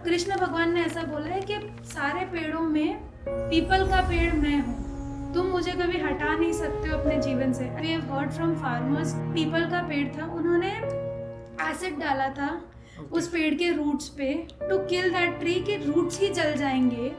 कृष्ण भगवान ने ऐसा बोला है कि सारे पेड़ों में पीपल का पेड़ मैं हूँ, तुम मुझे कभी हटा नहीं सकते हो अपने जीवन से। We have heard from farmers, people का पेड़ था, उन्होंने एसिड डाला था उस पेड़ के रूट्स पे टू किल दैट ट्री, कि रूट्स ही जल जाएंगे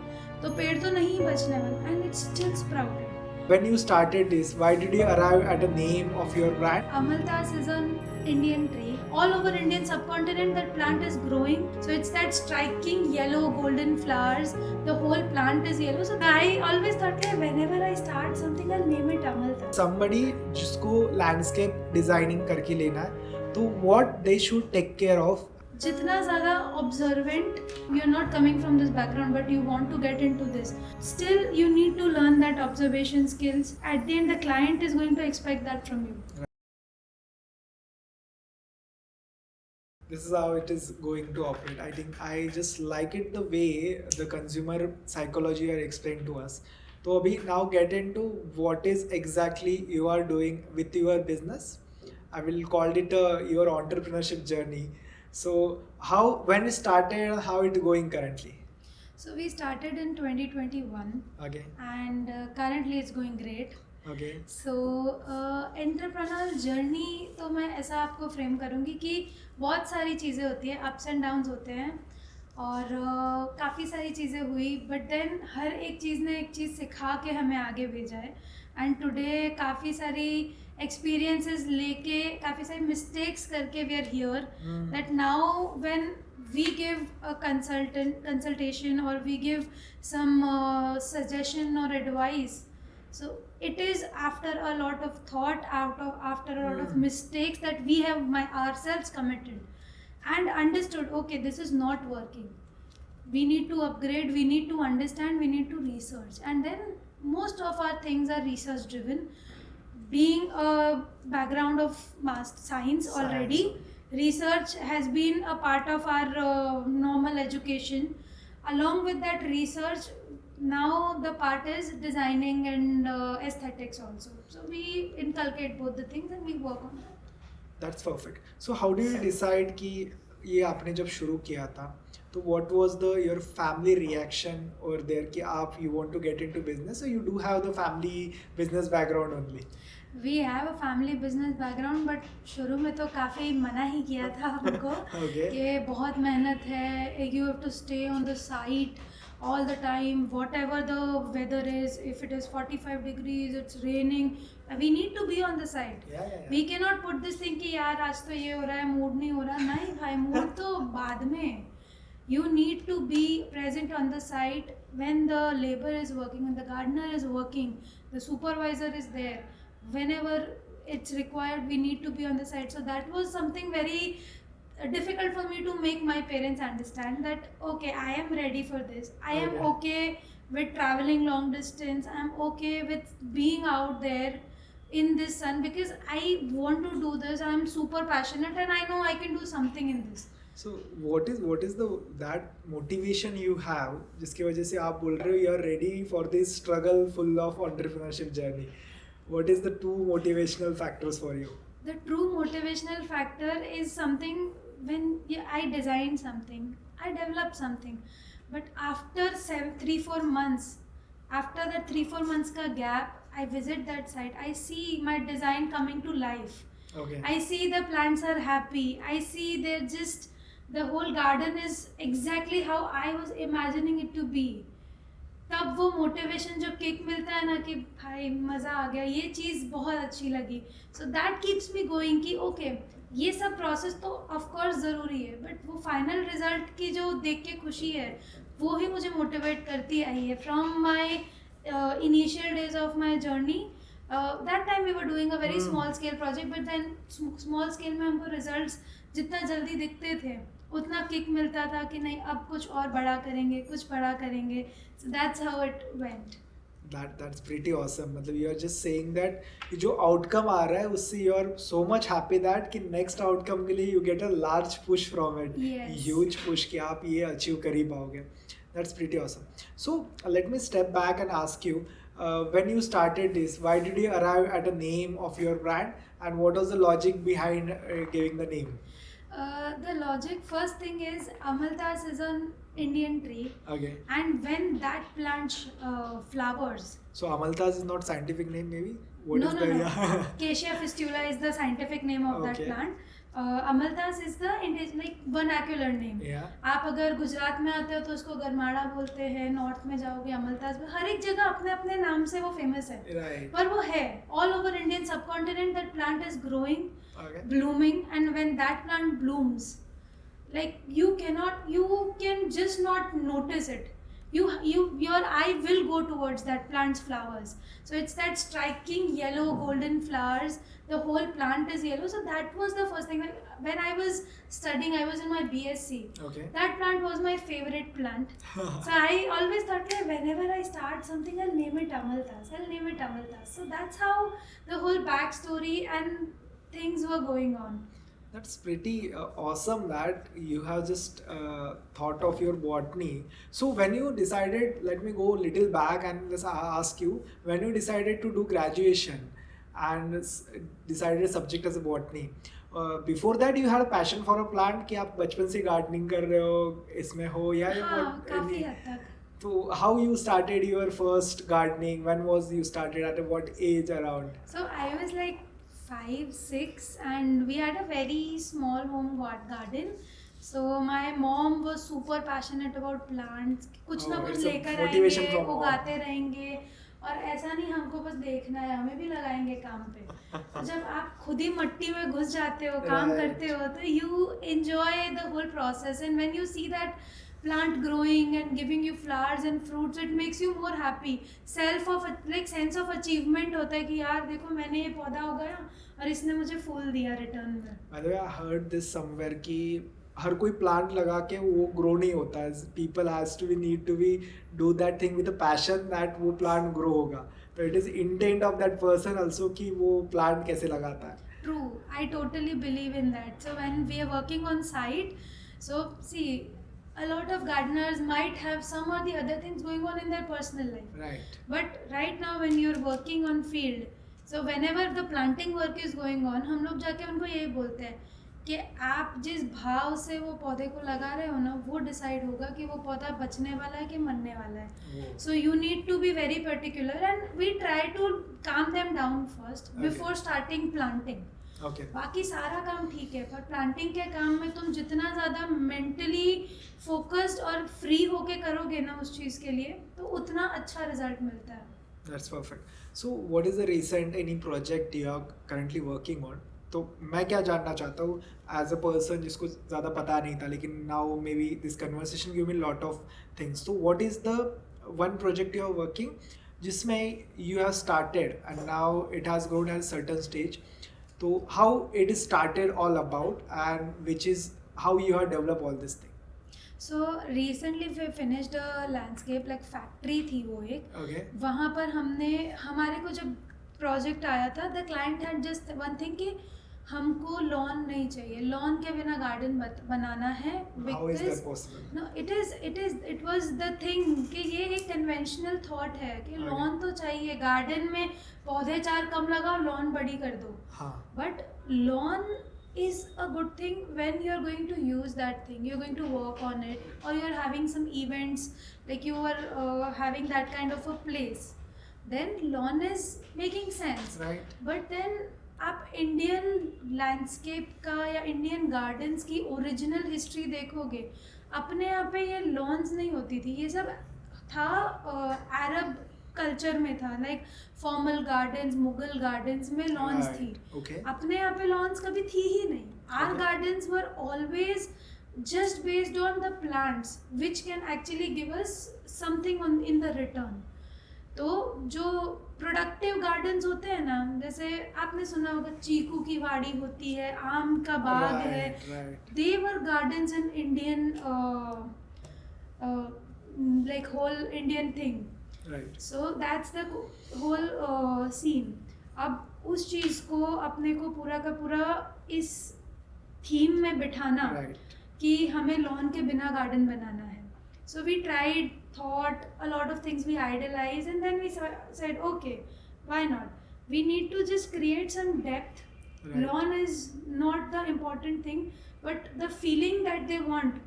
तो पेड़ तो नहीं बचने वाला, and it's still sprouted. When you started this, why did you arrive at a name of your brand? Amalthas is an Indian tree. All over Indian subcontinent that plant is growing. So it's that striking yellow golden flowers. The whole plant is yellow. So I always thought that whenever I start something, I'll name it Amalthas. Somebody जिसको landscape designing करके लेना है, तो what they should take care of? जितना ज़्यादा observant, you're not coming from this background but you want to get into this, still you need to learn that observation skills. At the end, the client is going to expect that from you. This is how it is going to operate. I think I just like it the way the consumer psychology are explained to us. So abhi now get into what is exactly you are doing with your business. I will call it your entrepreneurship journey. So how, when it started and how it going currently? So we started in 2021. Okay. And currently it's going great. Okay. So entrepreneur journey तो मैं ऐसा आपको frame करूँगी कि बहुत सारी चीज़ें होती हैं, अप्स एंड डाउन्स होते हैं, और काफ़ी सारी चीज़ें हुई, बट देन हर एक चीज़ ने एक चीज़ सिखा के हमें आगे भेजा है. एंड टुडे काफ़ी सारी एक्सपीरियंसेस लेके, काफ़ी सारी मिस्टेक्स करके we are here, that now when we give a consultation or we give some suggestion or advice, so it is after a lot of thought, after a lot of mistakes that we have ourselves committed and understood, okay, this is not working, we need to upgrade, we need to understand, we need to research. And then most of our things are research driven, being a background of math science already. Research has been a part of our normal education. Along with that research, now the part is designing and aesthetics also. So we inculcate both the things and we work on that. That's perfect. So how do you decide कि ये आपने जब शुरू किया था, तो what was the your family reaction over there कि आप you want to get into business, so you do have the family business background only? We have a family business background, but शुरू में तो काफ़ी मना ही किया था हमको Okay. कि बहुत मेहनत है, you have to stay on the site all the time, whatever the weather is, if it is 45 degrees, it's raining, we need to be on the site. Yeah. We cannot put this thing कि यार आज तो ये हो रहा है, mood नहीं हो रहा. नहीं भाई, मूड तो बाद में. You need to be present on the site when the labor is working, when the gardener is working, the supervisor is there. Whenever it's required, we need to be on the site. So that was something very difficult for me to make my parents understand that, okay, I am ready for this. I am okay with traveling long distance. I'm okay with being out there in this sun because I want to do this. I'm super passionate and I know I can do something in this. So what is the that motivation you have जिसकी वजह से आप बोल रहे हो you are ready for this struggle full of entrepreneurship journey? What is the two motivational factors for you? The true motivational factor is something when I design something, I develop something, but after 3-4 months, after that 3-4 months ka gap, I visit that site, I see my design coming to life. Okay. I see the plants are happy, I see they're just, the whole garden is exactly how I was imagining it to be. तब वो motivation जो kick मिलता है ना कि भाई मज़ा आ गया, ये चीज़ बहुत अच्छी लगी, so that keeps me going कि ओके ये सब प्रोसेस तो ऑफ कोर्स ज़रूरी है, बट वो फाइनल रिजल्ट की जो देख के खुशी है वो ही मुझे मोटिवेट करती आई है from my initial days of my journey. That time we were doing a very small scale project, but then small scale में हमको रिजल्ट्स जितना जल्दी दिखते थे उतना किक मिलता था कि नहीं अब कुछ और बड़ा करेंगे, कुछ बड़ा करेंगे. So that's how it went. That's pretty awesome. मतलब you are just saying that जो outcome आ रहा है उससे you are so much happy that कि next outcome के लिए you get a large push from it. Yes. Huge push कि आप ये achieve कर ही पाओगे. That's pretty awesome. So let me step back and ask you, when you started this, why did you arrive at a name of your brand and what was the logic behind giving the name? The logic, first thing is Amalthas is an Indian tree, Okay. and when that plant flowers. So Amalthas is not scientific name maybe? What No, is no, the no. yeah? Acacia fistula is the scientific name of that Okay. plant. Amalthas is the like vernacular name. Yeah. आप अगर गुजरात में आते हो तो उसको गरमाड़ा बोलते हैं, north में जाओगे अमलतास, हर एक जगह अपने अपने नाम से वो फेमस है. Right. पर वो है all over Indian subcontinent. That plant is growing, Okay. blooming, and when that plant blooms, like you can just not notice it. Your eye will go towards that plant's flowers. So it's that striking yellow golden flowers. The whole plant is yellow. So that was the first thing. Like, when I was studying, I was in my BSc. Okay. That plant was my favorite plant. So I always thought that whenever I start something, I'll name it Amalthas. So that's how the whole backstory and things were going on. That's pretty awesome that you have just thought of your botany. So when you decided, let me go a little back and just ask you, when you decided to do graduation and decided a subject as a botany, before that you had a passion for a plant कि आप बचपन से gardening कर रहे हो इसमें हो या हाँ, what काफी any हद तक. so how you started your first gardening, when was you started, at what age around? So I was like 5, 6, and we had a very small home garden. So my mom was super passionate about plants. कुछ ना Oh, कुछ it's a लेकर motivation आएंगे, from mom. उगाते रहेंगे, और ऐसा नहीं हमको बस देखना है, हमें भी लगाएंगे काम पे. तो जब आप खुद ही मट्टी में घुस जाते हो, काम Right. करते हो, तो you enjoy the whole process, and when you see that plant growing and giving you flowers and fruits, it makes you more happy. Sense of achievement होता है कि यार देखो मैंने ये पौधा उगाया और इसने मुझे फूल दिया रिटर्न में. By the way, I heard this somewhere कि हर कोई प्लांट लगा के वो ग्रो नहीं होता है. People has to be need to be do that thing with a passion that वो प्लांट ग्रो होगा. तो it is intent of that person also कि वो प्लांट कैसे लगाता है. True, I totally believe in that. So when we are working on site, so see, a lot of gardeners might have some or the other things going on in their personal life. Right. But right now when you're working on field, so whenever the planting work is going on, हम लोग जाके उनको यही बोलते हैं कि आप जिस भाव से वो पौधे को लगा रहे हो ना, वो डिसाइड होगा कि वो पौधा बचने वाला है कि मरने वाला है. Oh. So you need to be very particular, and we try to calm them down first Okay. before starting planting. Okay. बाकी सारा काम ठीक है, पर प्लांटिंग के काम में तुम जितना ज़्यादा मेंटली फोकस्ड और फ्री होके करोगे ना उस चीज़ के लिए, तो उतना अच्छा रिजल्ट मिलता है. That's perfect. So what is the recent any project you are currently working on? तो मैं क्या जानना चाहता हूँ एज अ पर्सन जिसको ज़्यादा पता नहीं था, लेकिन now maybe this conversation give me lot of things. तो what is the one project you are working जिसमें you have started and now it has grown at certain stage. तो how it is started all about and which is how you have develop all this thing. So recently we finished a landscape, like factory थी वो एक. Okay. वहाँ पर हमने, हमारे को जब प्रोजेक्ट आया था, the client had just one thing कि हमको लॉन नहीं चाहिए, लॉन के बिना गार्डन बनाना है. How is that possible? No, it was the thing कि ये एक कन्वेंशनल थॉट है कि Okay. लॉन तो चाहिए, गार्डन में पौधे 4 कम लगाओ, लॉन बड़ी कर दो. हाँ. But lawn is a good thing when you're going to use that thing, you're going to work on it, or you're having some events, like you are having that kind of a place, then lawn is making sense. Right. But then आप Indian landscape का या Indian gardens की original history देखोगे, अपने यहाँ पे ये loans नहीं होती थी. ये सब था अरब कल्चर में था, like formal gardens, Mughal gardens में लॉन्स Right. थी. Okay. अपने यहाँ पे लॉन्स कभी थी ही नहीं. Our Okay. Gardens were always just based on the plants which can actually give us something in the return. तो जो प्रोडक्टिव गार्डन्स होते हैं ना, जैसे आपने सुना होगा चीकू की वाड़ी होती है, आम का बाग है, Right. Right. they were gardens in Indian like whole Indian thing. Right. So that's the whole scene. अब उस चीज़ को अपने को पूरा का पूरा इस थीम में बिठाना Right. कि हमें लॉन के बिना गार्डन बनाना है. So we tried, thought a lot of things, we idealized, and then we said, okay, why not? We need to just create some depth. Right. Lawn is not the important thing. But the feeling that they want,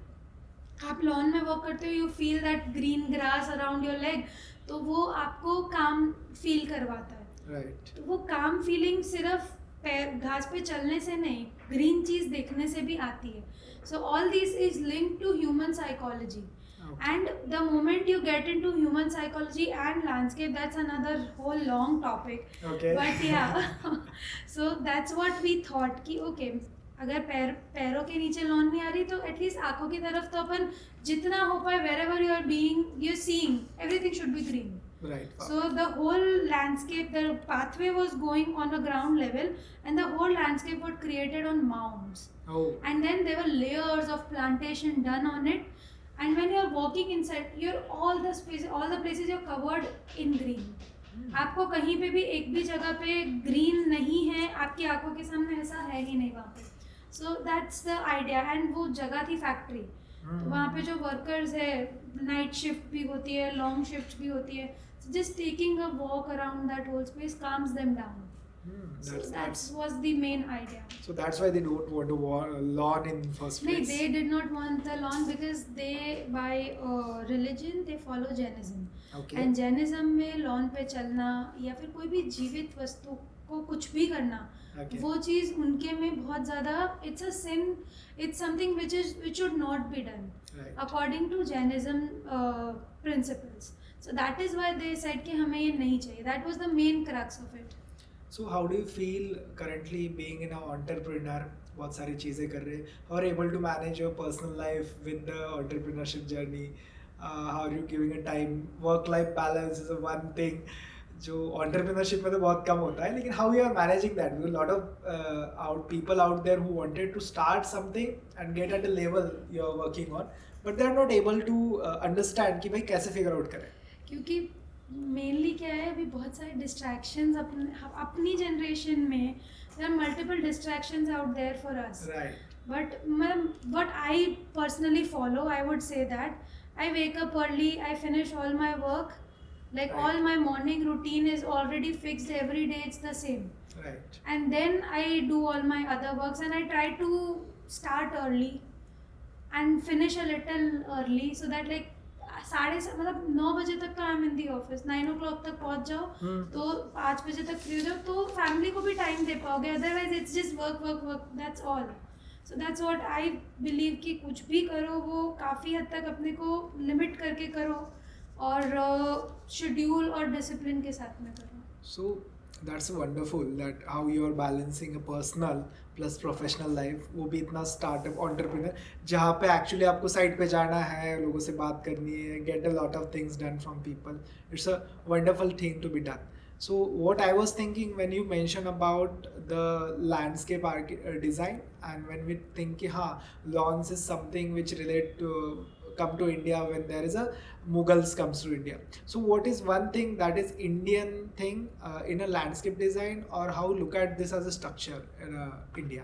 आप lawn में walk करते हो, you feel that green grass around your leg, तो वो आपको काम feel करवाता है। राइट। तो वो काम फीलिंग सिर्फ पैर घास पे चलने से नहीं, ग्रीन चीज़ देखने से भी आती है। So all this is linked to human psychology, and the moment you get into human psychology and landscape, that's another whole long topic. Okay. But yeah, so that's what we thought कि okay, अगर पैरों के नीचे lawn नहीं आ रही तो at least आंखों की तरफ तो अपन जितना हो पाए, wherever you are being, you're seeing, everything should be green. Right. So the whole landscape, the pathway was going on a ground level, and the whole landscape was created on mounds. Oh. And then there were layers of plantation done on it. And when you're walking inside, you're all the spaces, all the places you're covered in green. आपको कहीं पे भी एक भी जगह पे green नहीं है, आपकी आंखों के सामने ऐसा है ही नहीं वहाँ पे. So that's the idea. And वो जगह थी फैक्ट्री, तो वहाँ पे जो वर्कर्स है, नाइट शिफ्ट भी होती है, लॉन्ग शिफ्ट भी होती है. Just taking a walk around that whole space calms them down. So that was the main idea. So that's why they don't want a lawn in first place. No, they did not want the lawn because they, by religion, they follow Jainism. Okay. And Jainism में lawn पे चलना या फिर कोई भी जीवित वस्तु को कुछ भी करना, Okay. वो चीज़ उनके में बहुत ज़्यादा, it's a sin, it's something which should not be done. Right. According to Jainism principles. So that is why they said कि हमें ये नहीं चाहिए. That was the main crux of it. So how do you feel currently being an entrepreneur? बहुत सारी चीज़ें कर रहे हैं. How are you able to manage your personal life with the entrepreneurship journey? How are you giving a time? Work-life balance is a one thing जो entrepreneurship में तो बहुत कम होता है, लेकिन how you are managing that? Because a lot of people out there who wanted to start something and get at a level you are working on, but they are not able to understand कि भाई कैसे figure out करें. क्योंकि mainly क्या है, अभी बहुत सारे डिस्ट्रैक्शंस अपनी जनरेशन में, there are multiple distractions out there for us. Right. But what I personally follow, I would say that I wake up early, I finish all my work, like Right. all my morning routine is already fixed, every day it's the same. Right. And then I do all my other works, and I try to start early and finish a little early, so that like मतलब 9 बजे तक तो I am in the office, 9 o'clock तक पहुंच जाओ, तो 5 बजे तक फ्री हो जाओ, तो फैमिली को भी टाइम दे पाओगे. Otherwise it's just work work work, that's all. So that's what I believe कि कुछ भी करो वो काफ़ी हद तक अपने को लिमिट करके करो और शेड्यूल और डिसिप्लिन के साथ में करो. So that's wonderful that how you are balancing a personal plus professional life. वो भी इतना startup entrepreneur जहाँ पे actually आपको site पे जाना है, लोगों से बात करनी है, get a lot of things done from people. It's a wonderful thing to be done. So what I was thinking when you mentioned about the landscape design, and when we think कि हाँ lawns is something which relate to come to India when there is a Mughals comes to India. So what is one thing that is Indian thing in a landscape design, or how look at this as a structure in India?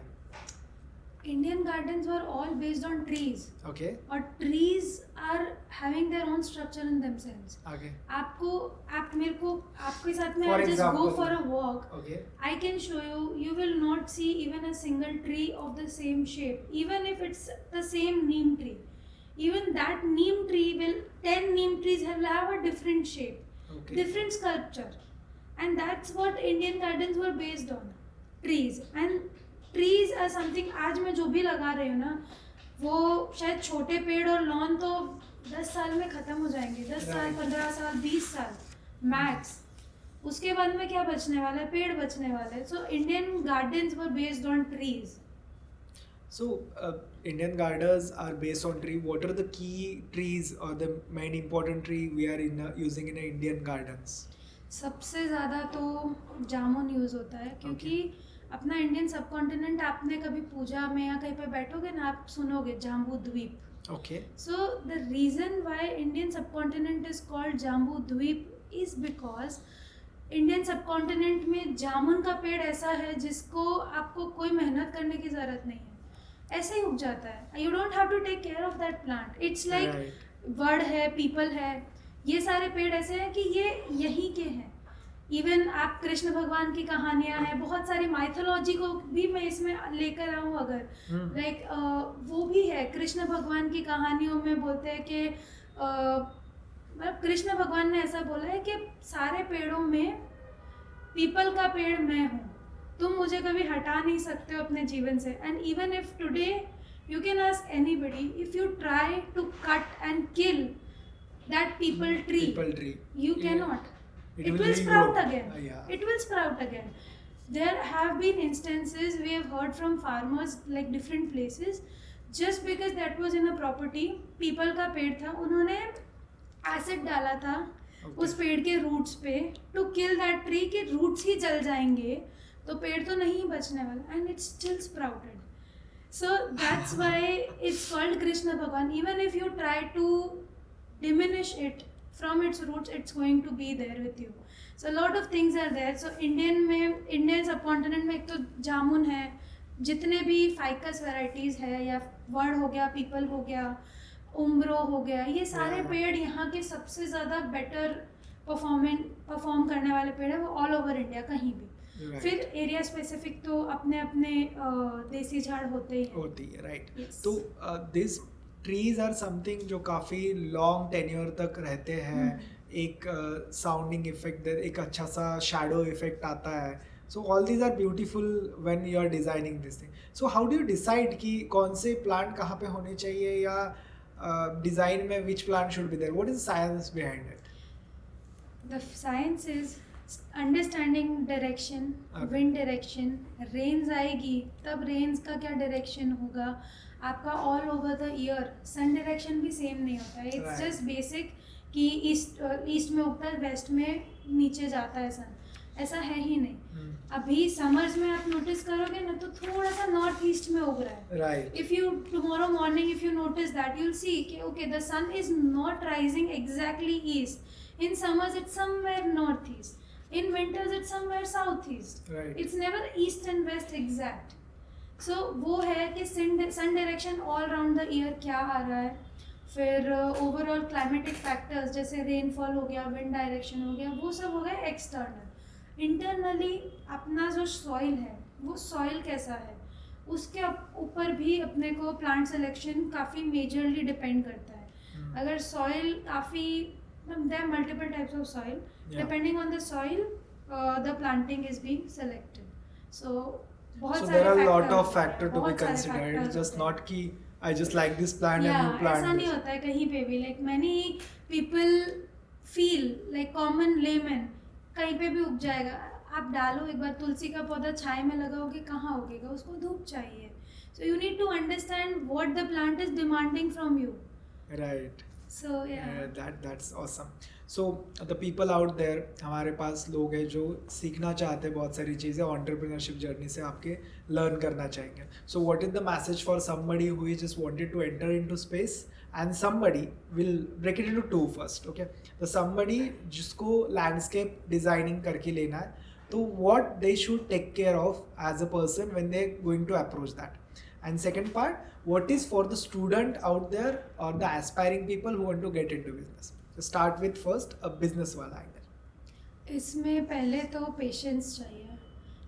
Indian gardens were all based on trees. Okay. और trees are having their own structure in themselves. Okay. आप मेरे को आपके साथ में For I'll just example. go for a walk. Okay. I can show you. You will not see even a single tree of the same shape, even if it's the same neem tree. Even that neem tree will 10 neem trees will have a different shape, Okay. different sculpture, and that's what Indian gardens were based on. Trees. And trees are something, आज मैं जो भी लगा रही हूँ ना, वो शायद छोटे पेड़ और लॉन तो 10 साल में ख़त्म हो जाएंगे. 10 साल, Right. 15 साल, 20 साल मैक्स. उसके बाद में क्या बचने वाला है? पेड़ बचने वाले हैं. So Indian gardens were based on trees. So Indian gardens are based on tree. What are the key trees or the main important tree we are using in Indian gardens? सबसे ज़्यादा तो जामुन यूज़ होता है, क्योंकि अपना Indian सब continent, आपने कभी पूजा में या कहीं पे बैठोगे ना, आप सुनोगे जाम्बू द्वीप. Okay. So the reason why Indian subcontinent is called Jambu Dweep is because Indian subcontinent में जामुन का पेड़ ऐसा है जिसको आपको कोई मेहनत करने की ज़रूरत नहीं है, ऐसे ही उग जाता है. You don't have to take care of that plant. It's like weed है, पीपल है, ये सारे पेड़ ऐसे हैं कि ये यहीं के हैं, इवन आप कृष्ण भगवान की कहानियाँ हैं, बहुत सारी माइथोलॉजी को भी मैं इसमें लेकर आऊँ अगर लाइक वो भी है। कृष्ण भगवान की कहानियों में बोलते हैं कि मतलब कृष्ण भगवान ने ऐसा बोला है कि सारे पेड़ों में पीपल का पेड़ मैं हूँ, तुम मुझे कभी हटा नहीं सकते हो अपने जीवन से। And even if today you can ask anybody, if you try to cut and kill that people tree, you cannot. It will sprout again. It will sprout again. There have been instances we have heard from farmers like different places, just because that was in a property, people का पेड़ था, उन्होंने acid डाला था उस पेड़ के roots पे टू किल दैट ट्री, के रूट्स ही जल जाएंगे तो पेड़ तो नहीं बचने वाला, and it's still sprouted. So that's why it's called Krishna Bhagwan. Even if you try to diminish it from its roots, it's going to be there with you. So a lot of things are there. So Indian subcontinent में एक तो जामुन है, जितने भी ficus varieties है, या word हो गया, पीपल हो गया, उम्ब्रो हो गया, ये सारे पेड़ यहाँ के सबसे ज़्यादा बेटर परफॉर्म करने वाले पेड़ है, वो ऑल ओवर इंडिया कहीं भी. फिर एरिया स्पेसिफिक तो अपने अपने देसी झाड़ होते ही है. राइट. तो दिस ट्रीज आर समथिंग जो काफ़ी लॉन्ग टेन्योर तक रहते हैं. एक साउंडिंग इफेक्ट, एक अच्छा सा शैडो इफेक्ट आता है. So all these are beautiful when you are designing this thing. So how do you decide कि कौन से प्लांट कहाँ पे होने चाहिए, या डिज़ाइन में which plant should be there? What is science behind it? The science is understanding direction, wind direction. Rains आएगी तब रेन्स का क्या डायरेक्शन होगा, आपका all over the year sun direction भी सेम नहीं होता है. इट्स जस्ट बेसिक कि ईस्ट में उगता है, वेस्ट में नीचे जाता है सन, ऐसा है ही नहीं. अभी समर्स में आप नोटिस करोगे ना तो थोड़ा सा नॉर्थ ईस्ट में उग रहा है. If you tomorrow morning if you notice that, you will see कि okay the sun is not rising exactly east. In summers it's somewhere north east, in winters it's somewhere south east. It's never east and west exact. So वो है कि sun direction all round the year क्या आ रहा है. फिर overall climatic factors जैसे rainfall हो गया, विंड डायरेक्शन हो गया, वो सब हो गया एक्सटर्नल. इंटरनली अपना जो सॉइल है वो सॉइल कैसा है, उसके ऊपर भी अपने को प्लांट सिलेक्शन काफ़ी मेजरली डिपेंड करता है. अगर सॉइल काफ़ी, there are multiple types of soil, depending on the soil the planting is being selected. So So there are a lot of factor to be considered. It's just not कि I just like this plant and you plant. ऐसा नहीं होता है कहीं पे भी. Like many people feel like common layman कहीं पे भी उग जाएगा. आप डालो एक बार तुलसी का पौधा छाया में लगाओगे, कहाँ उगेगा, उसको धूप चाहिए. So you need to understand what the plant is demanding from you. Right. So yeah. That's awesome. So the people out there, हमारे पास लोग हैं जो सीखना चाहते हैं बहुत सारी चीज़ें एंटरप्रेन्योरशिप जर्नी से आपके लर्न करना चाहेंगे. So what is the message for somebody who is just wanted to enter into space, and somebody will break it into two first, okay? The somebody जिसको landscape designing करके लेना है, तो what they should take care of as a person when they going to approach that. And second part, what is for the student out there or the aspiring people who want to get into business. So start with first a business वाला angle. इसमें पहले तो patience चाहिए,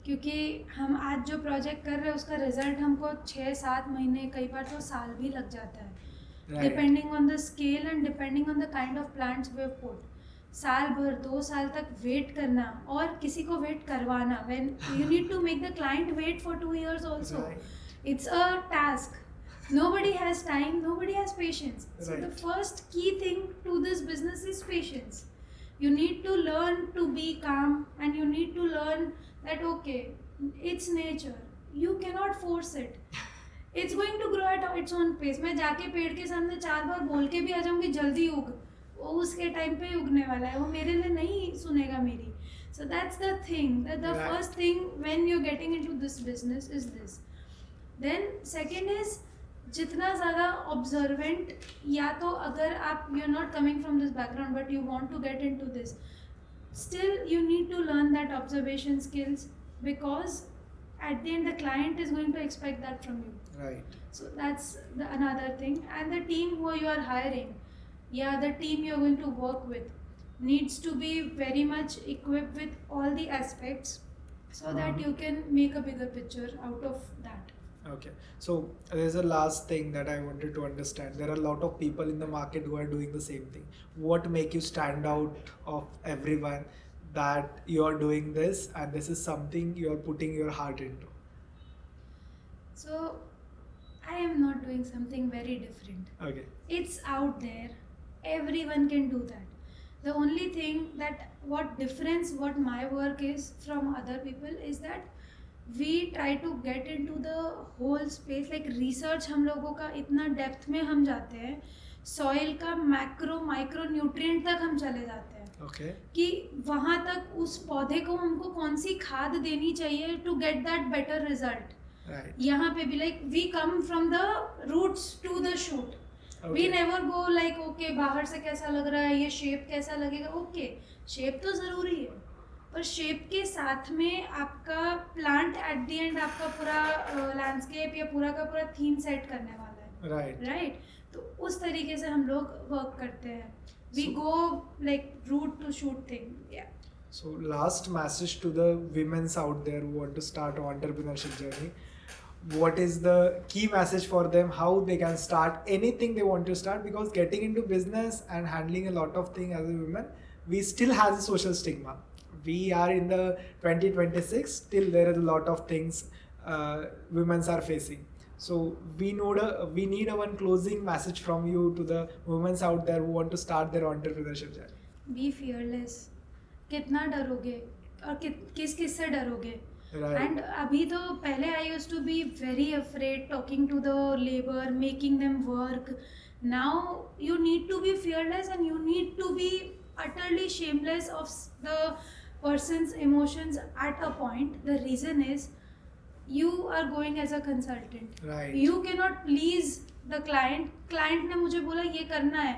क्योंकि हम आज जो project कर रहे हैं उसका रिजल्ट हमको 6-7 महीने, कई बार तो साल भी लग जाता है, depending on the scale and depending on the kind of plants we have put. साल भर 2 साल तक वेट करना और किसी को वेट करवाना, when you need to make the client wait for 2 years also. It's a task. Nobody has time, nobody has patience. So the first key thing to this business is patience. You need to learn to be calm, and you need to learn that okay, it's nature. You cannot force it. It's going to grow at its own pace. मैं जाके पेड़ के सामने 4 बार बोल के भी आ जाऊँगी जल्दी उग, वो उसके टाइम पे उगने वाला है, वो मेरे लिए नहीं सुनेगा मेरी. So that's the thing. The first thing when you're getting into this business is this. Then second is जितना ज़्यादा ऑब्जर्वेंट, या तो अगर आप you are not coming from this background but you want to get into this, still you need to learn that observation skills, because at the end the client is going to expect that from you. Right. So that's another thing. And the team who you are hiring, yeah, the team you're going to work with, needs to be very much equipped with all the aspects so that Mhm. you can make a bigger picture out of that. Okay, so there's a last thing that I wanted to understand. There are a lot of people in the market who are doing the same thing. What make you stand out of everyone that you're doing this and this is something you're putting your heart into? So I am not doing something very different. Okay. It's out there. Everyone can do that. The only thing that what difference what my work is from other people is that we try to get into the whole space, like research हम लोगों का इतना depth में हम जाते हैं, soil का macro micro nutrient तक हम चले जाते हैं Okay. कि वहाँ तक उस पौधे को हमको कौन सी खाद देनी चाहिए to get that better result. Right. यहाँ पे भी like we come from the roots to the shoot. We never go like okay बाहर से कैसा लग रहा है, ये शेप कैसा लगेगा. ओके शेप तो ज़रूरी है, पर शेप के साथ में आपका प्लांट एट द एंड आपका पूरा लैंडस्केप या पूरा का पूरा थीम सेट करने वाला है. Right. राइट. तो उस तरीके से हम लोग वर्क करते हैं. We So- go like root to shoot thing. या So last message to the women's out there who want to start entrepreneurship journey. What is the key message for them? How they can start anything they want to start? Because getting into business and handling a lot of things as a woman, we still has a social stigma. We are in the 2026. Still there is a lot of things women are facing. So we need a one closing message from you to the women out there who want to start their entrepreneurship journey. Be fearless. कितना डरोगे और किस किस से डरोगे. Right. And अभी तो पहले I used to be very afraid talking to the labour, making them work. Now you need to be fearless and you need to be utterly shameless of the person's emotions at a point. The reason is you are going as a consultant. Right. You cannot please the client. Client ने मुझे बोला ये करना है,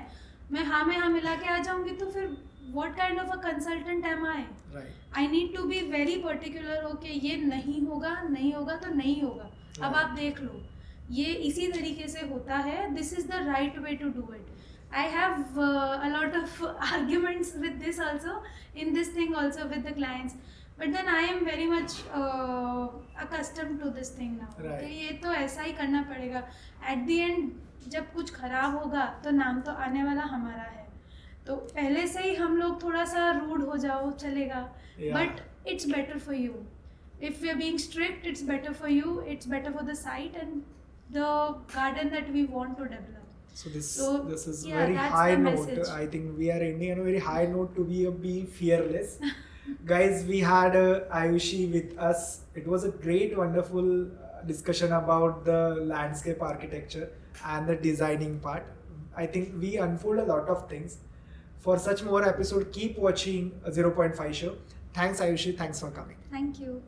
मैं हाँ में हाँ मिला के आ जाऊंगी, तो फिर what kind of a consultant am I? Right. I need to be very particular. Okay, ये नहीं होगा तो नहीं होगा. अब Right. आप देख लो, ये इसी तरीके से होता है. This is the right way to do it. I have a lot of arguments with this also, in this thing also with the clients. But then I am very much accustomed to this thing now. Right. कि ये तो ऐसा ही करना पड़ेगा. At the end जब कुछ खराब होगा तो नाम तो आने वाला हमारा है. तो पहले से ही हम लोग थोड़ा सा रूड हो जाओ चलेगा. Yeah. But it's better for you. If we are being strict, it's better for you. It's better for the site and the garden that we want to develop. So this is yeah, very that's high the note. message. I think we are ending on a very high note to be fearless. Guys, we had Ayushi with us. It was a great, wonderful discussion about the landscape architecture and the designing part. I think we unfold a lot of things. For such more episode, keep watching 0.5 Show. Thanks Ayushi. Thanks for coming. Thank you.